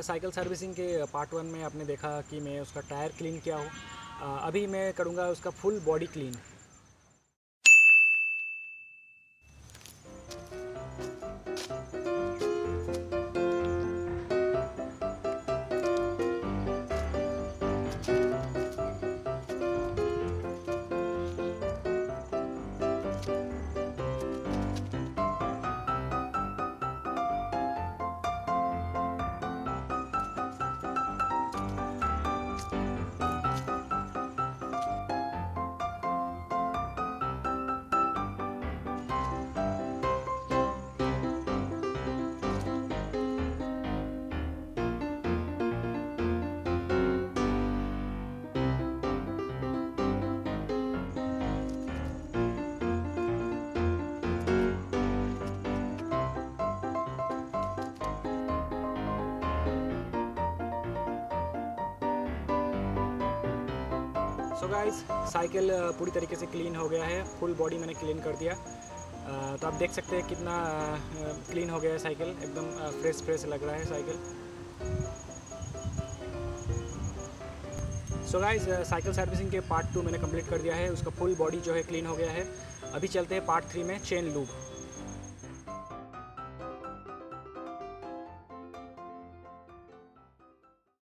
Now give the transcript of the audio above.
Cycle servicing के part 1 में आपने देखा कि मैं उसका टायर क्लीन किया हूँ। अभी मैं करूँगा उसका full body clean. So guys, cycle पूरी तरीके से क्लीन हो गया है। फुल बॉडी मैंने क्लीन कर दिया। तो आप देख सकते हैं कितना क्लीन हो गया है साइकिल। एकदम फ्रेश लग रहा है cycle. So guys, cycle servicing के पार्ट 2 मैंने कंप्लीट कर दिया है। उसका फुल बॉडी जो है क्लीन हो गया है। अभी चलते हैं पार्ट 3 में, चेन लूब।